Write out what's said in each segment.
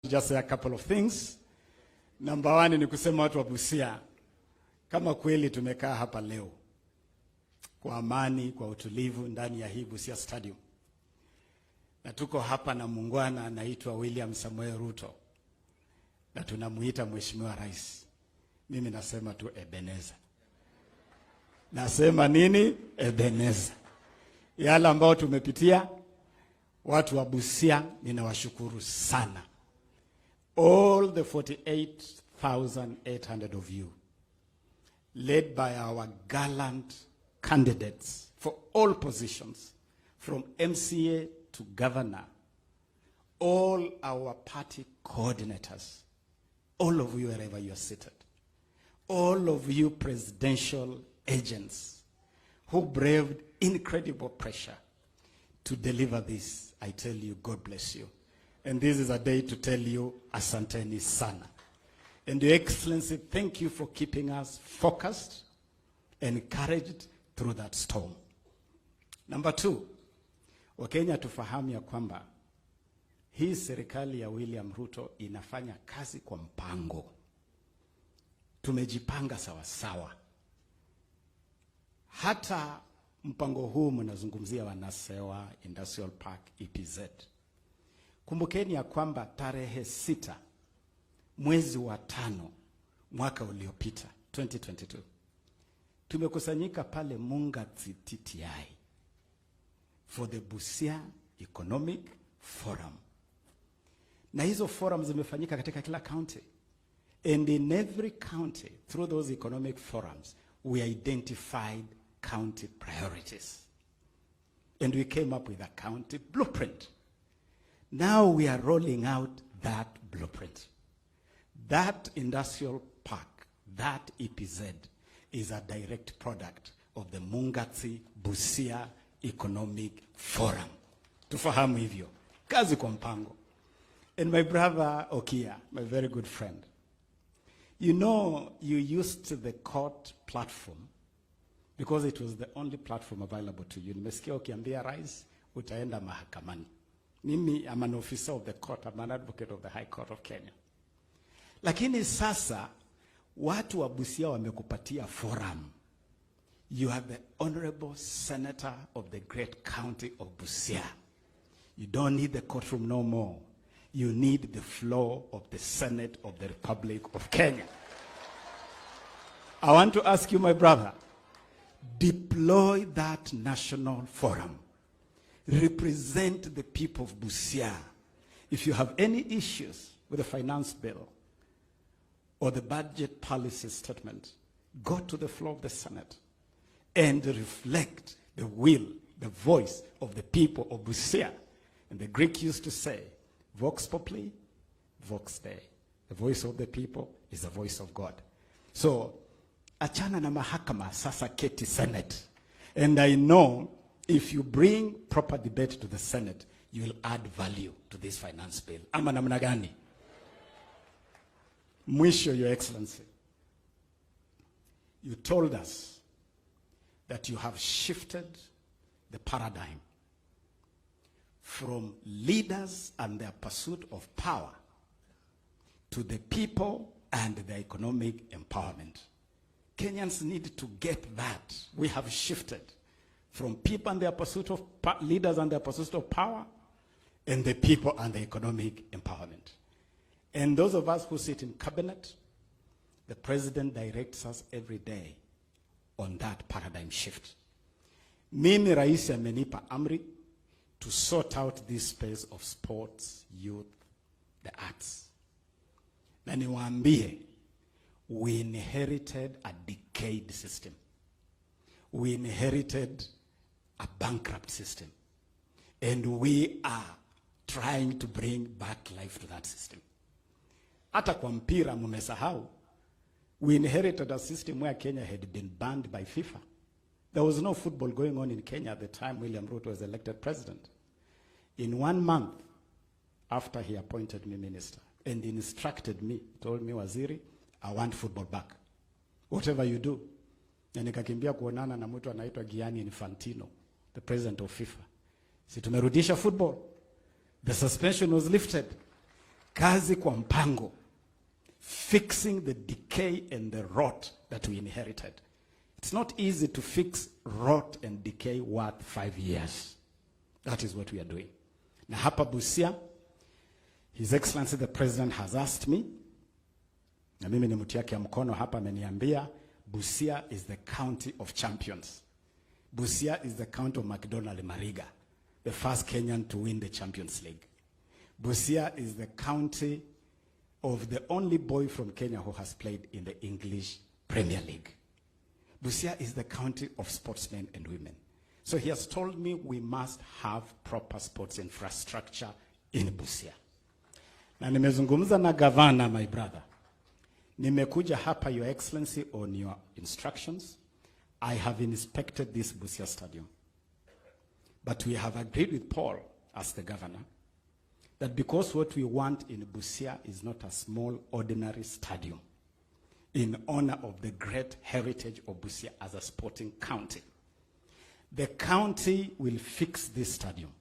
Just say a couple of things. Number one ni kusema watu wa Busia, kama kweli tumekaa hapa leo kwa amani, kwa utulivu ndani ya hii Busia Stadium, na tuko hapa na muungwana anaitwa William Samuel Ruto, na tunamuita Mheshimiwa Rais, mimi nasema tu Ebeneza. Nasema nini? Ebeneza. Yale ambao tumepitia watu wa Busia, ninawashukuru sana. All the 48,800 of you, led by our gallant candidates for all positions, from MCA to governor, all our party coordinators, all of you wherever you are seated, all of you presidential agents who braved incredible pressure to deliver this, I tell you, God bless you. And this is a day to tell you, asanteni sana. And Your Excellency, thank you for keeping us focused and encouraged through that storm. Number two, Wakenya tufahamu ya kwamba hii serikali ya William Ruto inafanya kazi kwa mpango. Tumejipanga sawa sawa. Hata mpango huu mnazungumzia wanasewa Industrial Park EPZ. Kumbukeni ya kwamba tarehe 6 mwezi wa 5 mwaka uliopita 2022 tumekusanyika pale Mungatsi TTI for the Busia Economic Forum, na hizo forums zimefanyika katika kila county, and in every county through those economic forums we identified county priorities and we came up with a county blueprint. Now we are rolling out that blueprint. That industrial park, that EPZ, is a direct product of the Mungatsi Busia Economic Forum. Tufahamu hivyo. Kazi kwa mpango. And my brother Okiya, my very good friend, you know, you used the court platform because it was the only platform available to you. Nimesikia ukiambia rais utaenda mahakamani. Mimi, I'm an officer of the court, I'm an advocate of the High Court of Kenya. Lakini sasa, watu wa Busia wamekupatia forum. You are the honorable senator of the great county of Busia. You don't need the courtroom no more. You need the floor of the Senate of the Republic of Kenya. I want to ask you, my brother, deploy that national forum. Represent the people of Busia. If you have any issues with the finance bill or the budget policy statement, go to the floor of the Senate and reflect the will, the voice of the people of Busia. And the Greek used to say, Vox Populi, Vox Dei. The voice of the people is the voice of God. So, achana na mahakama, sasa keti Senate. And I know if you bring proper debate to the Senate, you will add value to this finance bill. Ama namna gani? Mwisho, Your Excellency, you told us that you have shifted the paradigm from leaders and their pursuit of power to the people and their economic empowerment. Kenyans need to get that. We have shifted from people and their pursuit of leaders and their pursuit of power, and the people and the economic empowerment. And those of us who sit in cabinet, the president directs us every day on that paradigm shift. Mimi Rais amenipa amri to sort out this space of sports, youth, the arts. Na niwaambie, we inherited a decayed system. We inherited a bankrupt system. And we are trying to bring back life to that system. Hata kwa mpira mmesahau, we inherited a system where Kenya had been banned by FIFA. There was no football going on in Kenya at the time William Ruto was elected president. In 1 month after he appointed me minister and instructed me, told me, Waziri, I want football back. Whatever you do. Na nikakimbia kuonana na mtu anaitwa Gianni Infantino, the president of FIFA. Si tumerudisha football. The suspension was lifted. Kazi kwa mpango. Fixing the decay and the rot that we inherited. It's not easy to fix rot and decay worth 5 years. That is what we are doing. Na hapa Busia, His Excellency the President has asked me, na mimi ni mtu yake ya mkono hapa, ameniambia Busia is the county of champions. Busia is the county of McDonald Mariga, the first Kenyan to win the Champions League. Busia is the county of the only boy from Kenya who has played in the English Premier League. Busia is the county of sportsmen and women. So he has told me we must have proper sports infrastructure in Busia. Na nimezungumza na governor, my brother. Nimekuja hapa, Your Excellency, on your instructions. I have inspected this Busia stadium. But we have agreed with Paul, as the governor, that because what we want in Busia is not a small, ordinary stadium, in honor of the great heritage of Busia as a sporting county, the county will fix this stadium.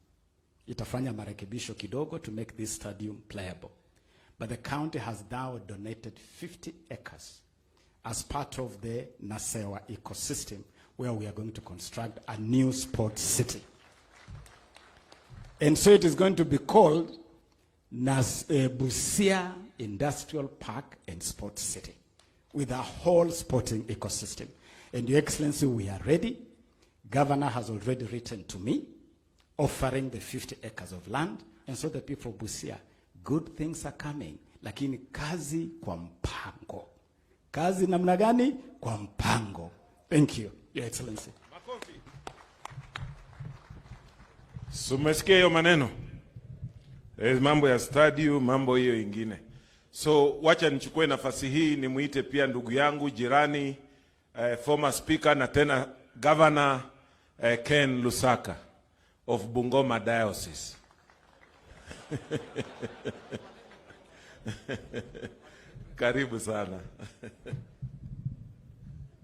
Itafanya marekebisho kidogo to make this stadium playable. But the county has now donated 50 acres as part of the Nasewa ecosystem, where we are going to construct a new sports city. And so it is going to be called Busia Industrial Park and Sports City, with a whole sporting ecosystem. And Your Excellency, we are ready. Governor has already written to me, offering the 50 acres of land. And so the people of Busia, good things are coming. Lakini kazi kwa mpango. Kazi namna gani? Kwa mpango. Thank you, Your Excellency. Makofi. Sumesikia hiyo maneno? Mambo ya stadium, mambo hiyo ingine. So wacha nichukue nafasi hii nimuite pia ndugu yangu jirani, former speaker na tena governor Ken Lusaka of Bungoma Diocese. Karibu sana.